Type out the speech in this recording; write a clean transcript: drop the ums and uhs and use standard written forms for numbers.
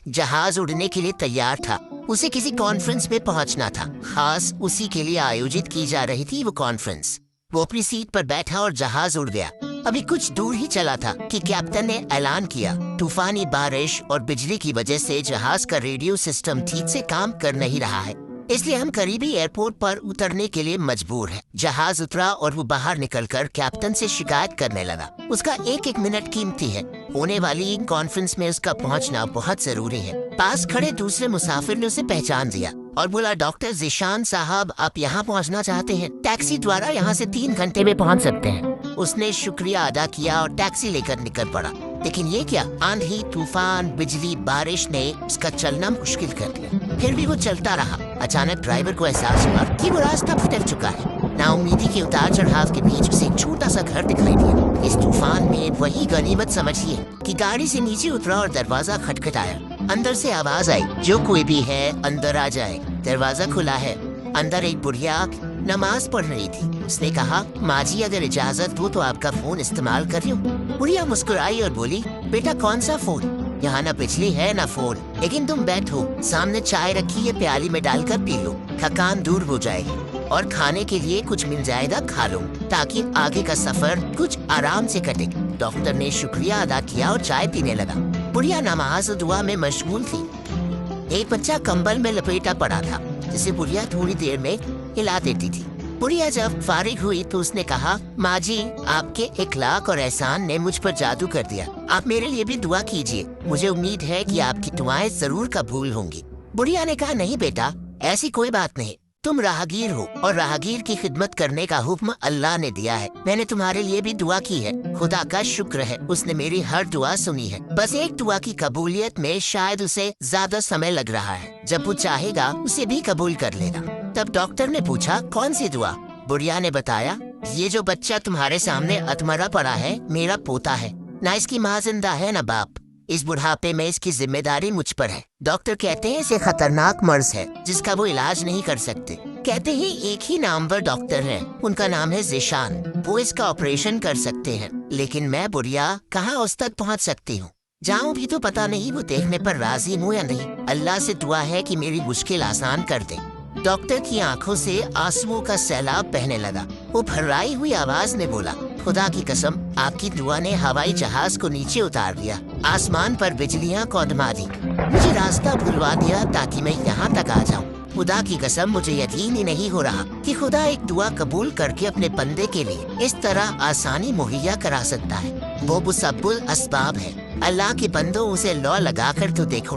जहाज उड़ने के लिए तैयार था। उसे किसी कॉन्फ्रेंस में पहुंचना था, खास उसी के लिए आयोजित की जा रही थी वो कॉन्फ्रेंस। वो अपनी सीट पर बैठा और जहाज उड़ गया। अभी कुछ दूर ही चला था कि कैप्टन ने ऐलान किया, तूफानी बारिश और बिजली की वजह से जहाज का रेडियो सिस्टम ठीक से काम कर नहीं रहा है, इसलिए हम करीबी एयरपोर्ट पर उतरने के लिए मजबूर हैं। जहाज उतरा और वो बाहर निकलकर कैप्टन से शिकायत करने लगा। उसका एक एक मिनट कीमती है। होने वाली कॉन्फ्रेंस में उसका पहुंचना बहुत जरूरी है। पास खड़े दूसरे मुसाफिर ने उसे पहचान दिया और बोला, डॉक्टर ज़ीशान साहब, आप यहाँ पहुँचना चाहते हैं? टैक्सी द्वारा यहाँ से 3 घंटे में पहुँच सकते हैं। उसने शुक्रिया अदा किया और टैक्सी लेकर निकल पड़ा। लेकिन ये क्या, आंधी, तूफान, बिजली, बारिश ने उसका चलना मुश्किल कर दिया। फिर भी वो चलता रहा। अचानक ड्राइवर को एहसास हुआ कि वो रास्ता भटक चुका है। नाउमीदी के उतार चढ़ाव के बीच उसे एक छोटा सा घर दिखाई दिया। इस तूफान में वही गनीमत समझिए कि गाड़ी से नीचे उतरा और दरवाजा खटखटाया। अंदर से आवाज आई, जो कोई भी है अंदर आ जाए। दरवाजा खुला है। अंदर एक बुढ़िया नमाज पढ़ रही थी। उसने कहा, माँ जी, अगर इजाजत हो तो आपका फोन इस्तेमाल कर लूं। बुढ़िया मुस्कुराई और बोली, बेटा कौन सा फोन? यहाँ ना बिजली है ना फोन, लेकिन तुम बैठो, सामने चाय रखी है, प्याली में डालकर पी लो, थकान दूर हो जाएगी और खाने के लिए कुछ मिल जाएगा, खा लो, ताकि आगे का सफर कुछ आराम से कटे। डॉक्टर ने शुक्रिया अदा किया और चाय पीने लगा। बुढ़िया नमाज दुआ में मशगूल थी। एक बच्चा कंबल में लपेटा पड़ा था, जिसे बुढ़िया थोड़ी देर में हिला देती थी। बुढ़िया जब फारिग हुई तो उसने कहा, माँ जी, आपके इखलाक और एहसान ने मुझ पर जादू कर दिया। आप मेरे लिए भी दुआ कीजिए। मुझे उम्मीद है कि आपकी दुआएं जरूर कबूल होंगी। बुढ़िया ने कहा, नहीं बेटा, ऐसी कोई बात नहीं। तुम राहगीर हो और राहगीर की खिदमत करने का हुक्म अल्लाह ने दिया है। मैंने तुम्हारे लिए भी दुआ की है। खुदा का शुक्र है, उसने मेरी हर दुआ सुनी है। बस एक दुआ की कबूलियत में शायद उसे ज्यादा समय लग रहा है। जब वो चाहेगा उसे भी कबूल कर लेगा। तब डॉक्टर ने पूछा, कौन सी दुआ? बुढ़िया ने बताया, ये जो बच्चा तुम्हारे सामने अधमरा पड़ा है, मेरा पोता है। ना इसकी माँ जिंदा है ना बाप। इस बुढ़ापे में इसकी जिम्मेदारी मुझ पर है। डॉक्टर कहते हैं इसे खतरनाक मर्ज है जिसका वो इलाज नहीं कर सकते। कहते हैं एक ही नामवर डॉक्टर हैं, उनका नाम है ज़ीशान। वो इसका ऑपरेशन कर सकते हैं, लेकिन मैं बुढ़िया कहाँ उस तक पहुँच सकती हूँ? जाऊँ भी तो पता नहीं वो देखने पर राजी हूँ या नहीं। अल्लाह से दुआ है कि मेरी मुश्किल आसान कर दे। डॉक्टर की आंखों से आंसुओं का सैलाब बहने लगा। वो भर्राई हुई आवाज में बोला, खुदा की कसम, आपकी दुआ ने हवाई जहाज को नीचे उतार दिया, आसमान पर बिजलियां कौंधमा दी, मुझे रास्ता भुलवा दिया ताकि मैं यहाँ तक आ जाऊँ। खुदा की कसम, मुझे यकीन ही नहीं हो रहा कि खुदा एक दुआ कबूल करके अपने बंदे के लिए इस तरह आसानी मुहैया करा सकता है। वो मुसब्बुल असबाब है। अल्लाह के बंदों, उसे लौ लगाकर तो देखो।